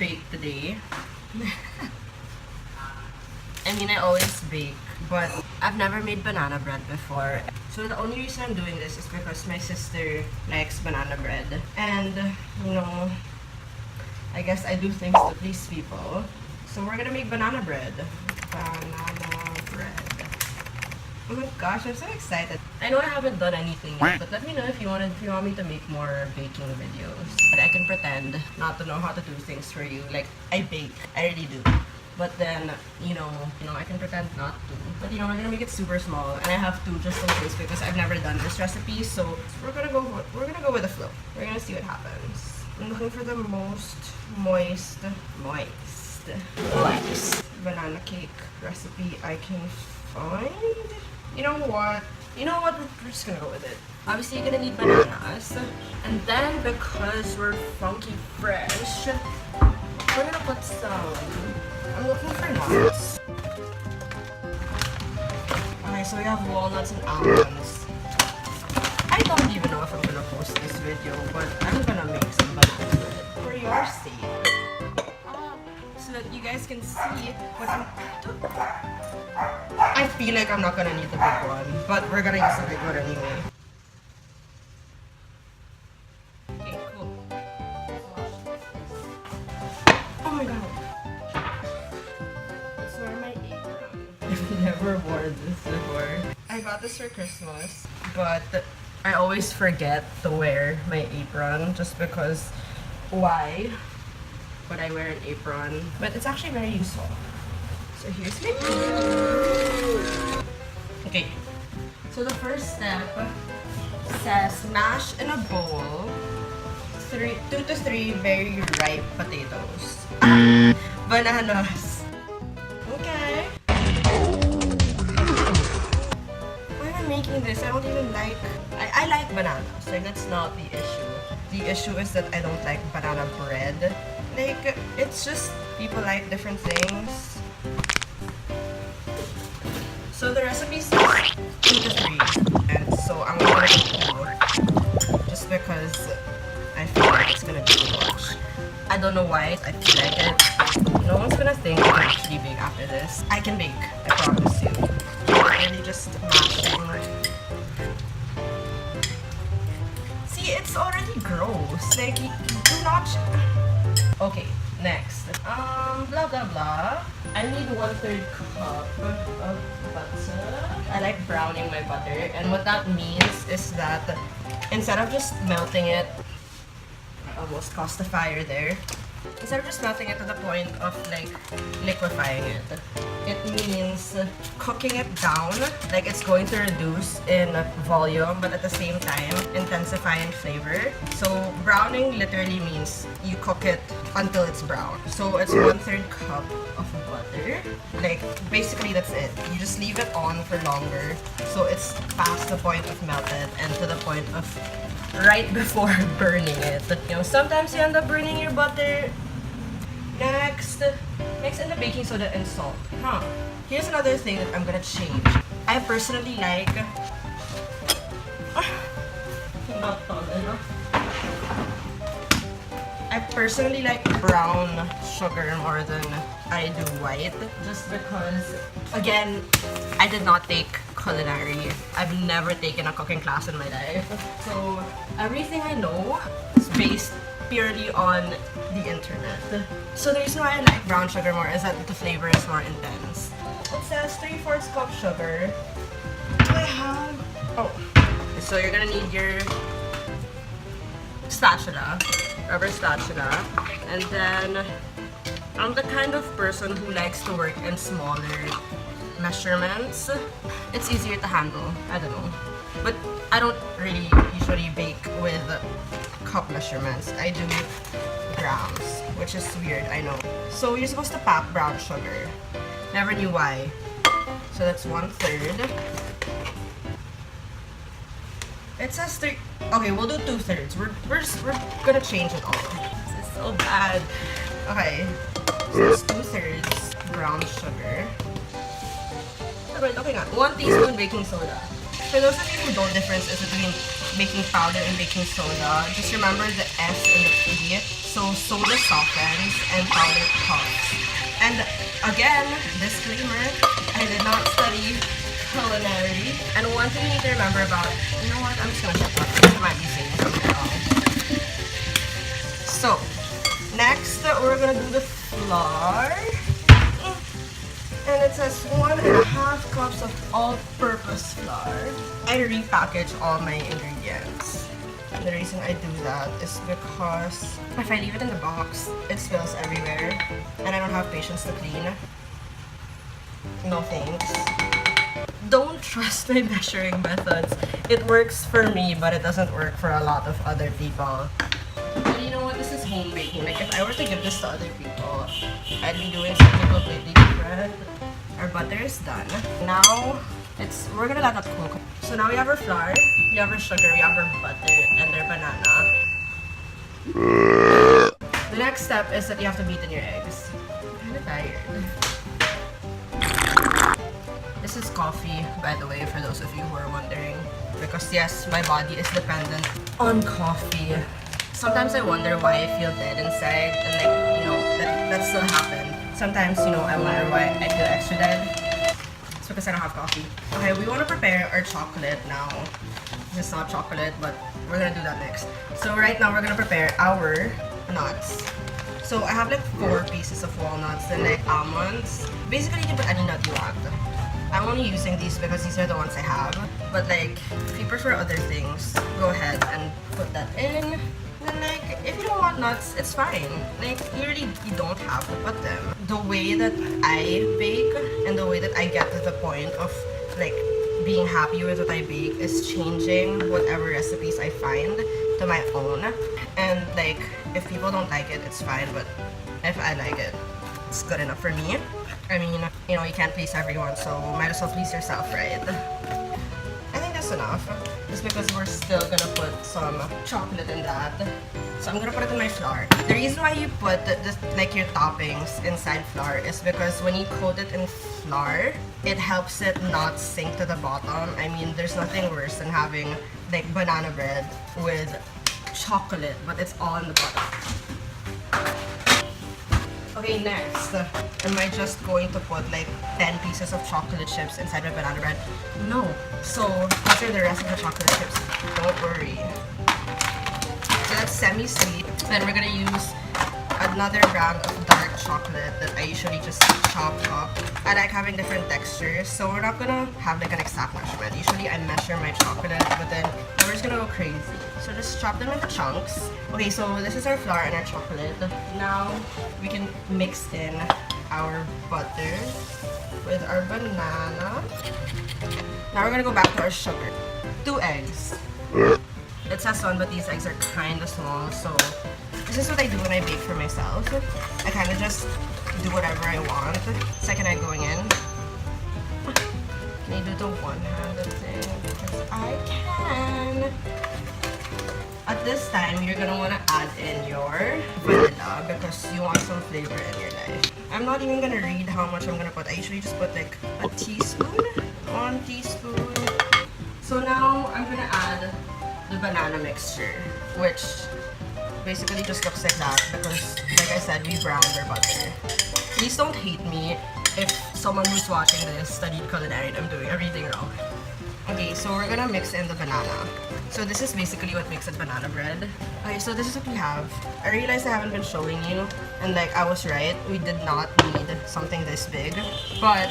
bake today. I mean, I always bake, but I've never made banana bread before. So the only reason I'm doing this is because my sister likes banana bread. And, you know, I guess I do things to please people. So we're gonna make banana bread. Banana bread. Oh my gosh, I'm so excited. I know I haven't done anything yet, but let me know if you want me to make more baking videos. But I can pretend not to know how to do things for you. Like, I bake. I really do. But then, you know, I can pretend not to. But you know, we're gonna make it super small, and I have to just in case because I've never done this recipe. So we're gonna go with the flow. We're gonna see what happens. I'm looking for the most moist banana cake recipe I can find. You know what? We're just gonna go with it. Obviously, you're gonna need bananas, and then because we're funky fresh, we're gonna put some. I'm looking for nuts. Okay, so we have walnuts and almonds. I don't even know if I'm gonna post this video, but I'm gonna make some banana bread for your sake. So that you guys can see what I'm doing. I feel like I'm not gonna need the big one, but we're gonna use the big one anyway. Okay, cool. Oh my god. I've never worn this before. I got this for Christmas, but I always forget to wear my apron just because why would I wear an apron? But it's actually very useful. So here's my apron. Okay, so the first step says mash in a bowl 2 to 3 very ripe potatoes. Bananas. Okay. Making this, I don't even like. I like bananas, like that's not the issue. The issue is that I don't like banana bread. Like, it's just people like different things. So the recipe says 2 to 3, and so I'm gonna go 2, just because I feel like it's gonna be too much. I don't know why I feel like it. No one's gonna think I can actually bake after this. I can bake, I promise you. Really just mashing. See, it's already gross. Like, you do not. Okay, next. Blah blah blah. I need 1/3 cup of butter. I like browning my butter, and what that means is that instead of just melting it, I almost caused the fire there. Instead of just melting it to the point of like liquefying it, it means cooking it down. Like, it's going to reduce in volume, but at the same time intensify in flavor. So browning literally means you cook it until it's brown. So it's 1/3 cup of butter. Like, basically that's it. You just leave it on for longer, so it's past the point of melted and to the point of right before burning it. But you know, sometimes you end up burning your butter. Next, mix in the baking soda and salt. Here's another thing that I'm gonna change. I personally like not tall enough. I personally like brown sugar more than I do white, just because, again, I did not take culinary. I've never taken a cooking class in my life. So everything I know is based purely on the internet. So the reason why I like brown sugar more is that the flavor is more intense. It says 3/4 cup sugar. Do I have? Oh. So you're gonna need your spatula, rubber spatula, and then I'm the kind of person who likes to work in smaller measurements. It's easier to handle. I don't know. But I don't really usually bake with cup measurements. I do grams, which is weird, I know. So you're supposed to pack brown sugar. Never knew why. So that's 1/3. It says 3. Okay, we'll do 2/3. We're gonna change it all. This is so bad. Okay, so it's 2/3 brown sugar. Alright, okay nga. 1 teaspoon baking soda. For those of you who don't difference between baking powder and baking soda, just remember the S and the P So soda softens and powder puffs. And again, disclaimer, I did not study culinary. And one thing you need to remember about, you know what, I'm just gonna shut up because I might be saying something wrong. So, next we're gonna do the flour. And it says 1.5 cups of all-purpose flour. I repackage all my ingredients. And the reason I do that is because if I leave it in the box, it spills everywhere. And I don't have patience to clean. No thanks. Don't trust my measuring methods. It works for me, but it doesn't work for a lot of other people. And you know what? This is home baking. Like, if I were to give this to other people, I'd be doing something completely different. Our butter is done. Now, we're gonna let that cook. So now we have our flour, we have our sugar, we have our butter, and our banana. The next step is that you have to beat in your eggs. I'm kinda tired. This is coffee, by the way, for those of you who are wondering. Because yes, my body is dependent on coffee. Sometimes I wonder why I feel dead inside, and like, you know, that still happens. Sometimes, you know, I wonder why I feel extra dead. It's because I don't have coffee. Okay, we want to prepare our chocolate now. It's not chocolate, but we're gonna do that next. So right now we're gonna prepare our nuts. So I have like 4 pieces of walnuts and like almonds. Basically, you can put any nut you want. I'm only using these because these are the ones I have. But like, if you prefer other things, go ahead and put that in. And like, if you don't want nuts, it's fine. Like, you don't have to put them. The way that I bake and the way that I get to the point of like being happy with what I bake is changing whatever recipes I find to my own. And like, if people don't like it, it's fine. But if I like it, it's good enough for me. I mean, you know, you can't please everyone, so might as well please yourself, right? I think that's enough. Just because we're still gonna put some chocolate in that. So I'm gonna put it in my flour. The reason why you put like your toppings inside flour is because when you coat it in flour, it helps it not sink to the bottom. I mean, there's nothing worse than having like banana bread with chocolate, but it's all in the bottom. Okay, next, am I just going to put like 10 pieces of chocolate chips inside my banana bread? No. So, these are the rest of the chocolate chips. Don't worry. So that's semi-sweet. Then we're gonna use another brand of dark chocolate that I usually just chop up. I like having different textures, so we're not gonna have like an exact measurement. Usually I measure my chocolate, but then we're just gonna go crazy. So just chop them into chunks. Okay, so this is our flour and our chocolate. Now we can mix in our butter with our banana. Now we're gonna go back to our sugar. 2 eggs. It says 1, but these eggs are kind of small, so this is what I do when I bake for myself. I kind of just do whatever I want. Second egg going in. Can I do the one-handed thing? Because I can. At this time, you're gonna want to add in your vanilla because you want some flavor in your life. I'm not even gonna read how much I'm gonna put. I usually just put like a teaspoon, 1 teaspoon. So now I'm gonna add the banana mixture, which basically just looks like that because, like I said, we browned our butter. Please don't hate me if someone who's watching this studied culinary and I'm doing everything wrong. Okay, so we're gonna mix in the banana. So this is basically what makes it banana bread. Okay, so this is what we have. I realized I haven't been showing you, and like I was right, we did not need something this big. But,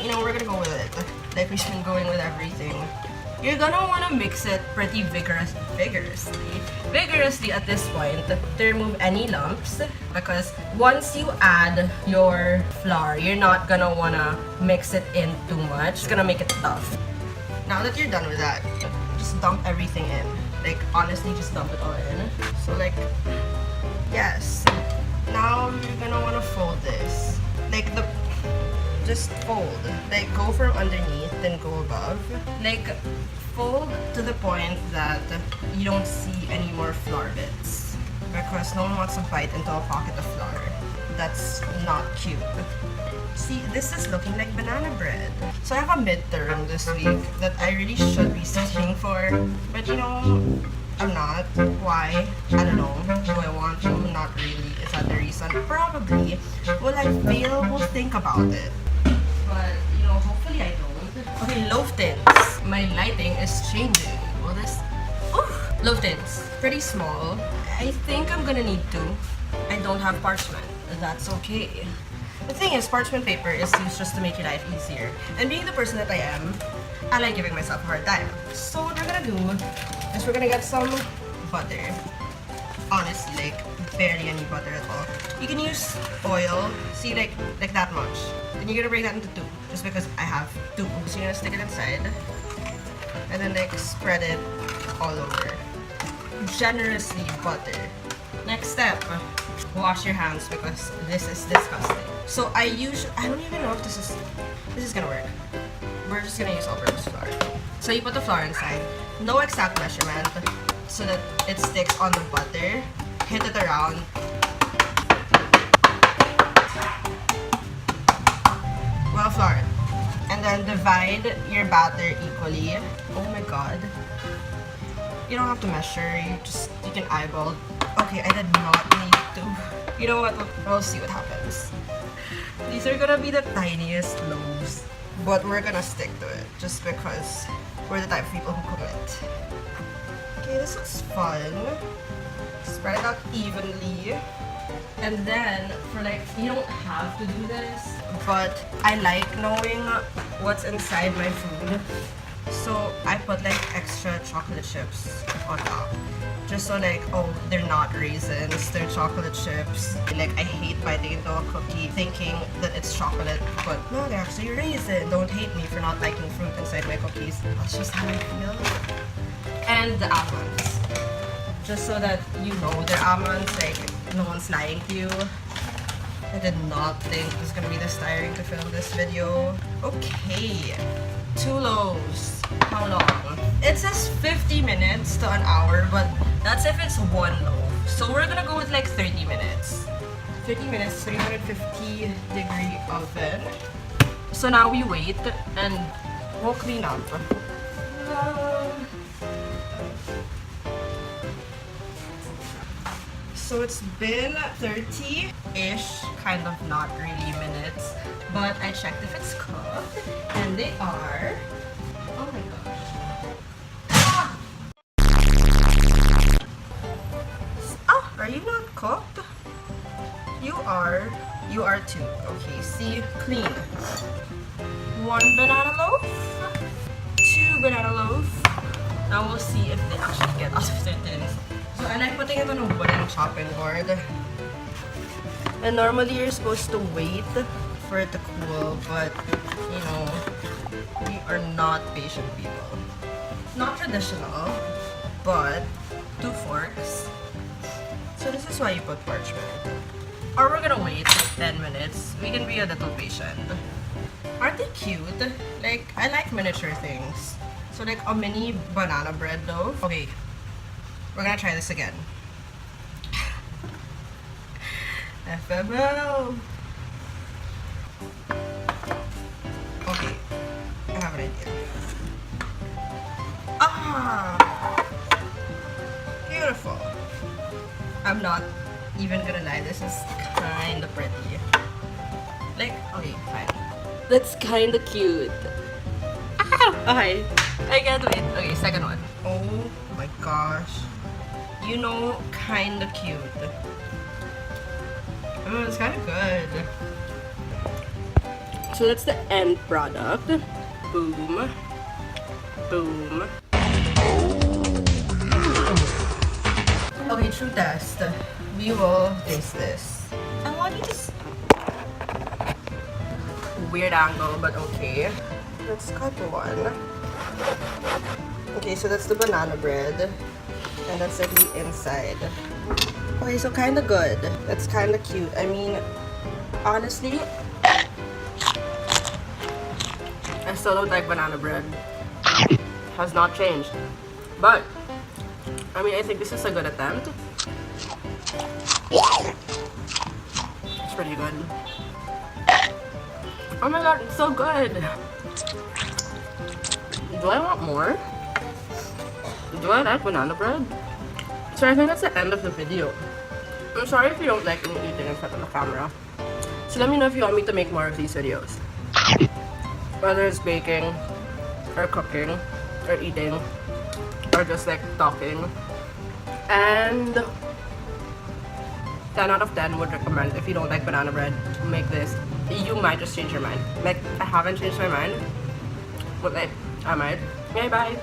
you know, we're gonna go with it. Like we've been going with everything. You're gonna wanna mix it pretty vigorously at this point to remove any lumps, because once you add your flour, you're not gonna wanna mix it in too much. It's gonna make it tough. Now that you're done with that, just dump everything in. Like, honestly, just dump it all in. So like, yes. Now you're gonna wanna fold this. Like just fold. Like, go from underneath, then go above. Like, fold to the point that you don't see any more flour bits. Because no one wants to bite into a pocket of flour. That's not cute. See, this is looking like banana bread. So I have a midterm this week that I really should be studying for. But you know, I'm not. Why? I don't know. Do I want to? Not really. Is that the reason? Probably. Will I fail? We'll think about it. But, you know, hopefully I don't. Okay, loaf tins. My lighting is changing. Will this... Oof! Loaf tins. Pretty small. I think I'm gonna need two. I don't have parchment. That's okay. The thing is, parchment paper is used just to make your life easier. And being the person that I am, I like giving myself a hard time. So what we're gonna do is we're gonna get some butter. Honestly, like barely any butter at all. You can use oil, see like that much. Then you're gonna break that into two, just because I have two. So you're gonna stick it inside, and then like spread it all over. Generously butter. Next step, wash your hands because this is disgusting. So I don't even know if this is gonna work. We're just gonna use all-purpose flour. So you put the flour inside. No exact measurement so that it sticks on the butter. Hit it around. Well floured. And then divide your batter equally. Oh my god. You don't have to measure, you can eyeball. Okay, I did not need to. You know what? We'll see what happens. These are gonna be the tiniest loaves, but we're gonna stick to it just because we're the type of people who commit. Okay, this looks fun. Spread it out evenly. And then, for like, you don't have to do this, but I like knowing what's inside my food. So I put like extra chocolate chips on top. Just so like, oh, they're not raisins, they're chocolate chips. Like, I hate biting into a cookie thinking that it's chocolate, but no, they're actually raisin. Don't hate me for not liking fruit inside my cookies. That's just how I feel. And the almonds. Just so that you know they're almonds, like, no one's lying to you. I did not think it was gonna be this tiring to film this video. Okay, 2 loaves. How long? It says 50 minutes to an hour, but that's if it's 1 loaf. So we're gonna go with like 30 minutes. 30 minutes, 350 degree oven. So now we wait and we'll clean up. So it's been 30-ish, kind of not really minutes, but I checked if it's cooked, and they are. Oh my gosh. Ah! Oh, are you not cooked? You are. You are too. Okay, see, clean. 1 banana loaf, 2 banana loaf. Now we'll see if they actually get out of their tins. So I like putting it on a wooden chopping board. And normally you're supposed to wait for it to cool, but you know, we are not patient people. Not traditional, but 2 forks. So this is why you put parchment. Or we're gonna wait 10 minutes. We can be a little patient. Aren't they cute? Like, I like miniature things. So like a mini banana bread loaf. Okay. We're gonna try this again. FML! Okay, I have an idea. Ah! Beautiful. I'm not even gonna lie, this is kinda pretty. Like, okay, fine. That's kinda cute. Ah! Okay, I can't wait. Okay, second one. Oh my gosh. You know, kinda cute. Oh, it's kinda good. So that's the end product. Boom. Boom. Okay, true test. We will taste this. I want you to weird angle, but okay. Let's cut one. Okay, so that's the banana bread. And that's like the inside. Okay, so kinda good. That's kinda cute. I mean, honestly, I still don't like banana bread. Has not changed. But, I mean, I think this is a good attempt. It's pretty good. Oh my god, it's so good! Do I want more? Do I like banana bread? So I think that's the end of the video. I'm sorry if you don't like me eating in front of the camera. So let me know if you want me to make more of these videos. Whether it's baking, or cooking, or eating, or just like talking. And 10 out of 10 would recommend if you don't like banana bread, make this. You might just change your mind. Like, I haven't changed my mind, but like, I might. Okay, bye.